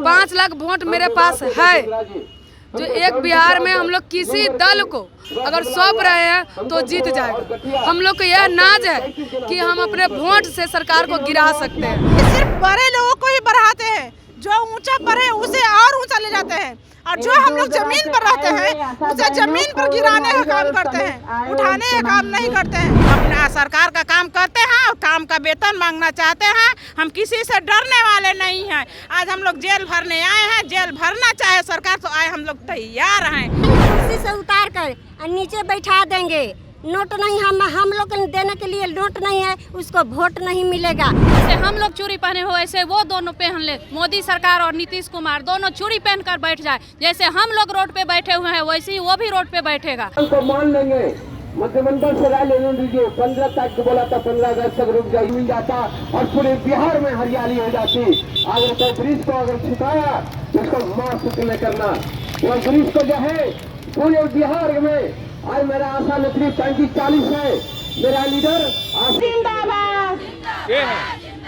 5 lakh vote मेरे पास है, जो एक बिहार में हम लोग किसी दल को अगर सौंप रहे हैं तो जीत जाएगा। हम लोग को यह नाज है कि हम अपने वोट से सरकार को गिरा सकते हैं। सिर्फ बड़े लोगों को ही बढ़ाते हैं, जो ऊंचा पर है उसे और ऊंचा ले जाते हैं, और जो हम लोग जमीन पर रहते हैं उसे जमीन पर गिराने का काम करते हैं, उठाने का काम नहीं करते हैं। अपना सरकार का काम करते हैं और काम का वेतन मांगना चाहते हैं। हम किसी से डरने वाले नहीं हैं। आज हम लोग जेल भरने आए हैं, जेल भरना चाहे सरकार तो आए, हम लोग तैयार हैं। कुर्सी से उतार कर नीचे बैठा देंगे। नोट नहीं, हम लोग देने के लिए नोट नहीं है, उसको वोट नहीं मिलेगा। जैसे हम लोग चूड़ी पहने हो ऐसे वो दोनों पहन ले। मोदी सरकार और नीतीश कुमार दोनों चूड़ी पहनकर बैठ जाए। जैसे हम लोग रोड पे बैठे हुए हैं वैसे ही वो भी रोड पे बैठेगा। तो मान लेंगे, मंत्रिमंडल से राय लेने दीजिए। 15 तारीख को बोला था 15 अगस्त तक रुक जाए, मिल जाता और पूरे बिहार में हरियाली हो जाती। अगर तो ब्रिज को अगर छुपाया तो उसको माफ नहीं करना। वो ब्रिज को जो है पूरे बिहार में आज मेरा आशा नेत्री 35-40 है। मेरा लीडर जिंदाबाद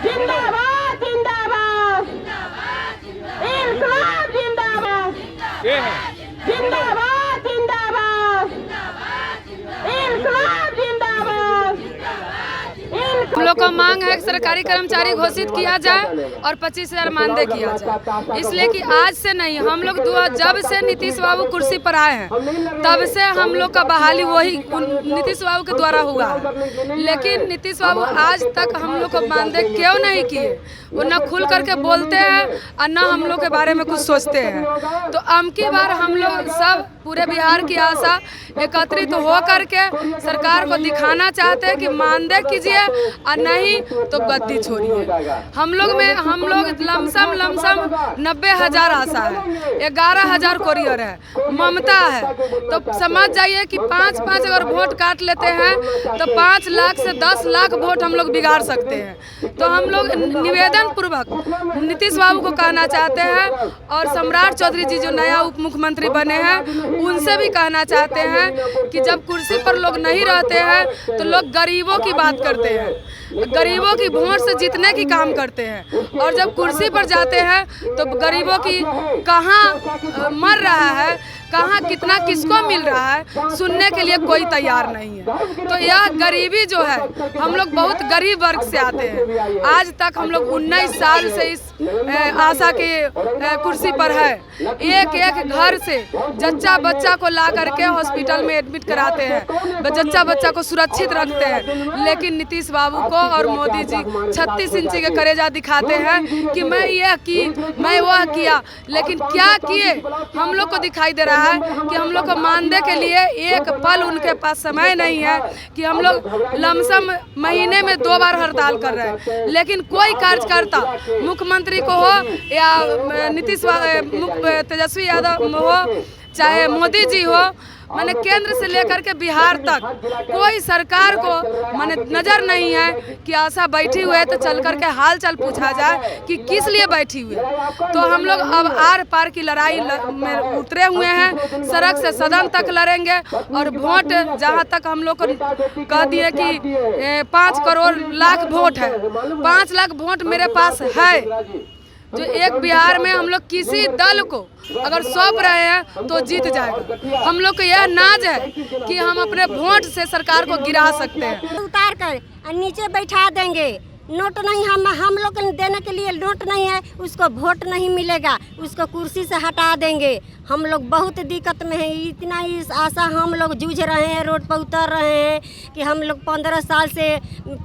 जिंदाबाद जिंदाबाद, इंकलाब जिंदाबाद जिंदाबाद जिंदाबाद, इंकलाब जिंदाबाद। हम लोग का मांग है कि सरकारी कर्मचारी घोषित किया जाए और 25,000 मानदेय किया जाए। इसलिए कि आज से नहीं, हम लोग जब से नीतीश बाबू कुर्सी पर आए हैं तब से हम लोग का बहाली वही नीतीश बाबू के द्वारा हुआ है। लेकिन नीतीश बाबू आज तक हम लोग को मानदेय क्यों नहीं किए? वो न खुल करके बोलते हैं और न हम लोग के बारे में कुछ सोचते हैं। तो अबकी बार हम लोग सब पूरे बिहार की आशा एकत्रित हो करके सरकार को दिखाना चाहते हैं कि मानदेय कीजिए और नहीं तो गद्दी छोड़िए। हम लोग लमसम 90,000 आशा है, 11,000 कोरियर है, ममता है। तो समझ जाइए कि 5-5 अगर वोट काट लेते हैं तो 5 लाख से 10 लाख वोट हम लोग बिगाड़ सकते हैं। तो हम लोग निवेदन पूर्वक नीतीश बाबू को कहना चाहते हैं और सम्राट चौधरी जी जो नया उप मुख्यमंत्री बने हैं उनसे भी कहना चाहते हैं कि जब कुर्सी पर लोग नहीं रहते हैं तो लोग गरीबों की बात करते हैं, गरीबों की वोट से जीतने की काम करते हैं, और जब कुर्सी पर जाते हैं तो गरीबों की कहाँ मर रहा है, कहाँ कितना किसको मिल रहा है सुनने के लिए कोई तैयार नहीं है। तो यह गरीबी जो है, हम लोग बहुत गरीब वर्ग से आते हैं। आज तक हम लोग 19 साल से इस आशा के कुर्सी पर है। एक घर से जच्चा बच्चा को ला करके हॉस्पिटल में एडमिट कराते हैं, जच्चा बच्चा को सुरक्षित रखते हैं। लेकिन नीतीश बाबू को और मोदी जी 36 इंची के करेजा दिखाते हैं कि मैं यह की, मैं वह किया, लेकिन क्या किए हम लोग को दिखाई दे रहा है कि हम लोग को मानदेय के लिए एक पल उनके पास समय नहीं है कि हम लोग लमसम महीने में 2 बार हड़ताल कर रहे हैं। लेकिन कोई कार्यकर्ता मुख्यमंत्री को हो या तेजस्वी यादव हो चाहे मोदी जी हो, मैंने केंद्र से लेकर के बिहार तक कोई सरकार को मैंने नज़र नहीं है कि आशा बैठी हुई है तो चल करके हाल चाल पूछा जाए कि किस लिए बैठी हुई है। तो हम लोग अब आर पार की लड़ाई में उतरे हुए हैं, सड़क से सदन तक लड़ेंगे और वोट जहां तक हम लोग को कह दिए कि 5 करोड़ लाख वोट है, 5 लाख वोट मेरे पास है, जो एक बिहार में हम लोग किसी दल को अगर सौंप रहे हैं तो जीत जाएगा। हम लोग को यह नाज है कि हम अपने वोट से सरकार को गिरा सकते हैं। उतार कर नीचे बैठा देंगे। नोट नहीं, हम लोग देने के लिए नोट नहीं है, उसको वोट नहीं मिलेगा, उसको कुर्सी से हटा देंगे। हम लोग बहुत दिक्कत में हैं। इतना इस आशा हम लोग जूझ रहे हैं, रोड पर उतर रहे हैं कि हम लोग 15 साल से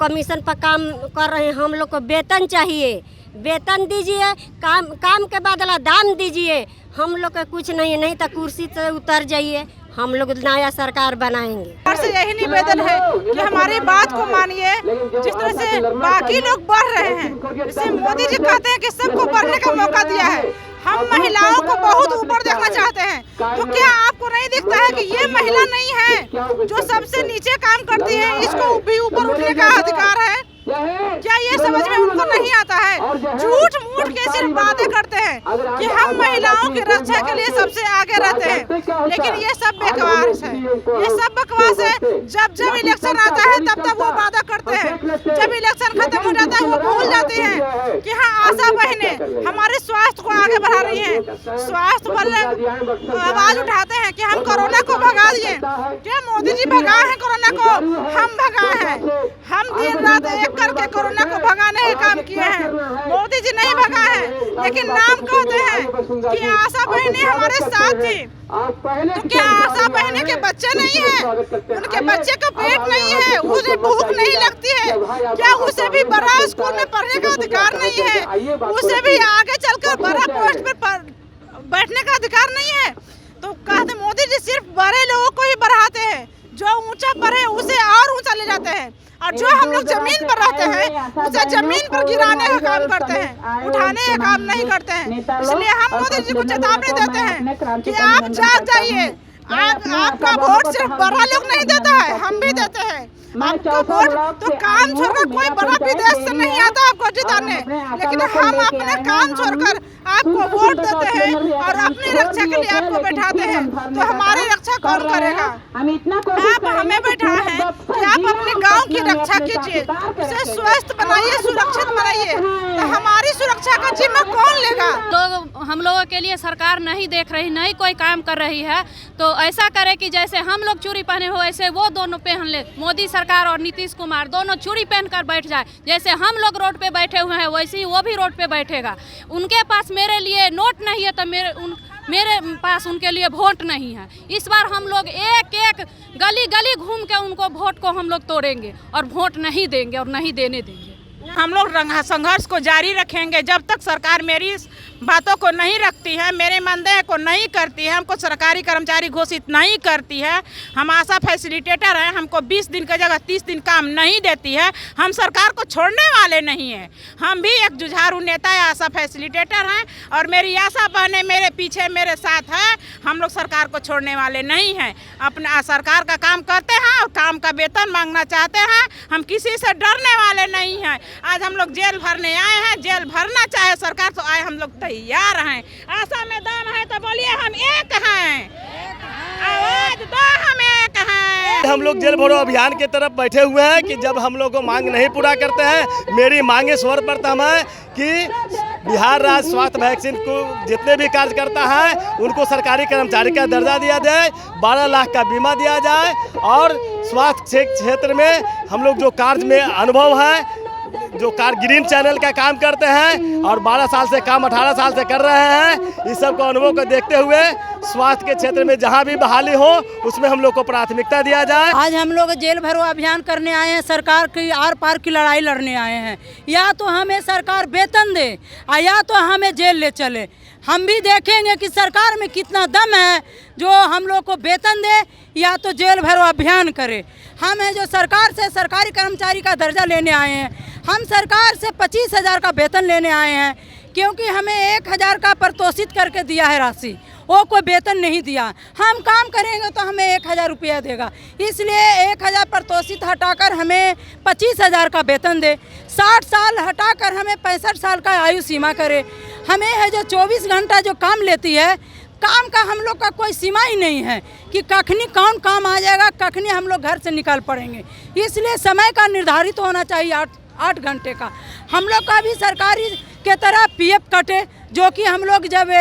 कमीशन पर काम कर रहे हैं। हम लोग को वेतन चाहिए, वेतन दीजिए, काम के बदला दाम दीजिए। हम लोग का कुछ नहीं है, नहीं तो कुर्सी से उतर जाइए, हम लोग नया सरकार बनाएंगे। और से यही निवेदन है कि हमारी बात को मानिए। जिस तरह से बाकी लोग बढ़ रहे हैं, जैसे मोदी जी कहते हैं कि सबको बढ़ने का मौका दिया है, हम महिलाओं को बहुत ऊपर देखना चाहते हैं। तो क्या आपको नहीं दिखता है कि ये महिला नहीं है जो सबसे नीचे काम करती है, इसको भी ऊपर उठने का अधिकार है? क्या ये समझ में उनको नहीं आता है? झूठ मूठ उठ के सिर्फ बातें करते हैं कि हम महिलाओं की रक्षा के लिए सबसे आगे रहते हैं, लेकिन ये सब बकवास है, ये सब बकवास है। जब जब इलेक्शन आता है तब तब वो वादा करते हैं, जब इलेक्शन खत्म हो जाता है वो भूल जाते हैं कि हाँ आशा बहनें हमारे स्वास्थ्य को आगे बढ़ा रही हैं। स्वास्थ्य वाले आवाज उठाते हैं कि हम कोरोना को भगा दिए। क्या मोदी जी भगाए हैं कोरोना को? हम भगाए हैं। हम दिन रात एक करके कोरोना को भगाने के काम किए हैं। मोदी जी नहीं भगाए हैं, लेकिन नाम कहते हैं कि आशा बहनें हमारे साथ थी। तो क्या आशा बहनें के बच्चे नहीं हैं? उनके बच्चे का पेट नहीं है, उसे भूख नहीं लगती है? क्या उसे भी बड़ा स्कूल में पढ़ने का अधिकार नहीं है? उसे भी आगे चलकर बड़ा पोस्ट पर बैठने का अधिकार नहीं है? तो कहते मोदी जी सिर्फ बड़े लोगों को ही बढ़ाते हैं, जो ऊंचा पढ़े उसे और ऊंचा ले जाते हैं, और जो हम लोग जमीन पर रहते हैं उसे जमीन पर गिराने का काम करते हैं, उठाने का काम नहीं करते हैं। इसलिए हम मोदी जी को चेतावनी देते हैं कि आप जाग जाइए। आपका वोट सिर्फ बड़ा लोग नहीं देता है, हम भी देते हैं। आपका वोट तो काम छोड़कर कोई बड़ा विदेश से नहीं आता आपको जिताने, लेकिन हम अपने काम छोड़कर आपको वोट देते हैं और अपनी रक्षा के लिए आपको बैठाते हैं। तो हमारी रक्षा कौन करेगा? आप हमें बैठा है कि आप अपने गांव की रक्षा कीजिए, उसे स्वस्थ बनाइए, सुरक्षित बनाइए। तो हमारी सुरक्षा का जिम्मा कौन लेगा? लोग हम लोगों के लिए सरकार नहीं देख रही, नहीं कोई काम कर रही है। तो ऐसा करे कि जैसे हम लोग चूड़ी पहने हो ऐसे वो दोनों पहन ले। मोदी सरकार और नीतीश कुमार दोनों चूड़ी पहनकर बैठ जाए। जैसे हम लोग रोड पे बैठे हुए हैं वैसे ही वो भी रोड पे बैठेगा। उनके पास मेरे लिए नोट नहीं है तो मेरे पास उनके लिए वोट नहीं है। इस बार हम लोग एक एक गली गली घूम के उनको वोट को हम लोग तोड़ेंगे और वोट नहीं देंगे और नहीं देने देंगे। हम लोग संघर्ष को जारी रखेंगे जब तक सरकार मेरी बातों को नहीं रखती है, मेरे मानदेय को नहीं करती है, हमको सरकारी कर्मचारी घोषित नहीं करती है। हम आशा फैसिलिटेटर हैं, हमको 20 दिन की जगह 30 दिन काम नहीं देती है। हम सरकार को छोड़ने वाले नहीं हैं। हम भी एक जुझारू नेता या आशा फैसिलिटेटर हैं और मेरी आशा बहनें मेरे पीछे मेरे साथ है। हम लोग सरकार को छोड़ने वाले नहीं हैं। अपना सरकार का काम करते हैं और काम का वेतन मांगना चाहते हैं। हम किसी से डरने वाले नहीं हैं। आज हम लोग जेल भरने आए हैं, जेल भरना चाहे सरकार तो आए, हम लोग तैयार हैं। आशा में दम है तो बोलिए हम एक हैं, आवाज दो हम एक हैं। हम लोग जेल भरो अभियान की तरफ बैठे हुए हैं कि जब हम लोग को मांग नहीं पूरा करते हैं, मेरी मांगे सर्वप्रथम है कि बिहार राज्य स्वास्थ्य वैक्सीन को जितने भी कार्यकर्ता हैं उनको सरकारी कर्मचारी का दर्जा दिया जाए, 12 लाख का बीमा दिया जाए और स्वास्थ्य क्षेत्र में हम लोग जो कार्य में अनुभव है, जो ग्रीन चैनल का काम करते हैं और 12 साल से काम 18 साल से कर रहे हैं, इस सब को अनुभव को देखते हुए स्वास्थ्य के क्षेत्र में जहां भी बहाली हो उसमें हम लोग को प्राथमिकता दिया जाए। आज हम लोग जेल भरो अभियान करने आए हैं, सरकार की आर पार की लड़ाई लड़ने आए हैं। या तो हमें सरकार वेतन दे या तो हमें जेल ले चले। हम भी देखेंगे कि सरकार में कितना दम है जो हम लोग को वेतन दे या तो जेल भरो अभियान करे। हम हैं जो सरकार से सरकारी कर्मचारी का दर्जा लेने आए हैं। हम सरकार से 25,000 का वेतन लेने आए हैं क्योंकि हमें 1,000 का प्रतोषित करके दिया है राशि, वो कोई वेतन नहीं दिया। हम काम करेंगे तो हमें 1,000 रुपया देगा, इसलिए 1,000 प्रतोषित हटाकर हमें 25,000 का वेतन दे। 60 साल हटाकर हमें 65 साल का आयु सीमा करे। हमें है जो 24 घंटा जो काम लेती है, काम का हम लोग का कोई सीमा ही नहीं है कि कखनी कौन काम आ जाएगा, कखनी हम लोग घर से निकल पड़ेंगे। इसलिए समय का निर्धारित होना चाहिए 8 घंटे का। हम लोग का भी सरकारी के तरह PF कटे, जो कि हम लोग जब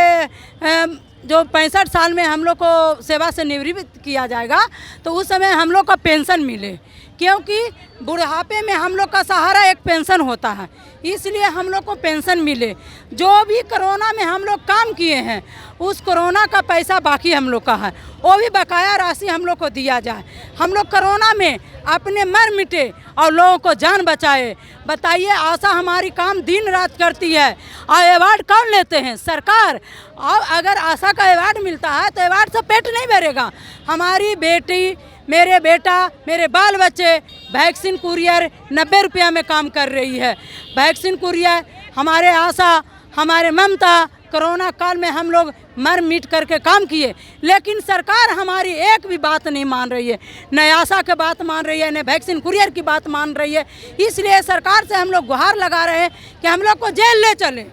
जो 65 साल में हम लोग को सेवा से निवृत्त किया जाएगा तो उस समय हम लोग का पेंशन मिले, क्योंकि बुढ़ापे में हम लोग का सहारा एक पेंशन होता है, इसलिए हम लोग को पेंशन मिले। जो भी कोरोना में हम लोग काम किए हैं उस कोरोना का पैसा बाकी हम लोग का है, वो भी बकाया राशि हम लोग को दिया जाए। हम लोग कोरोना में अपने मर मिटे और लोगों को जान बचाए। बताइए, आशा हमारी काम दिन रात करती है और अवार्ड कौन लेते हैं? सरकार। और अगर आशा का अवार्ड मिलता है तो अवार्ड से पेट नहीं भरेगा। हमारी बेटी, मेरे बेटा, मेरे बाल बच्चे वैक्सीन कुरियर 90 रुपया में काम कर रही है। वैक्सीन कुरियर हमारे आशा, हमारे ममता कोरोना काल में हम लोग मर मिट करके काम किए, लेकिन सरकार हमारी एक भी बात नहीं मान रही है, न आशा की बात मान रही है, न वैक्सीन कुरियर की बात मान रही है। इसलिए सरकार से हम लोग गुहार लगा रहे हैं कि हम लोग को जेल ले चले।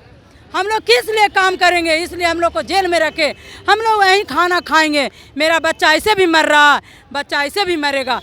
हम लोग किस लिए काम करेंगे? इसलिए हम लोग को जेल में रखे, हम लोग वहीं खाना खाएंगे। मेरा बच्चा ऐसे भी मर रहा है, बच्चा ऐसे भी मरेगा।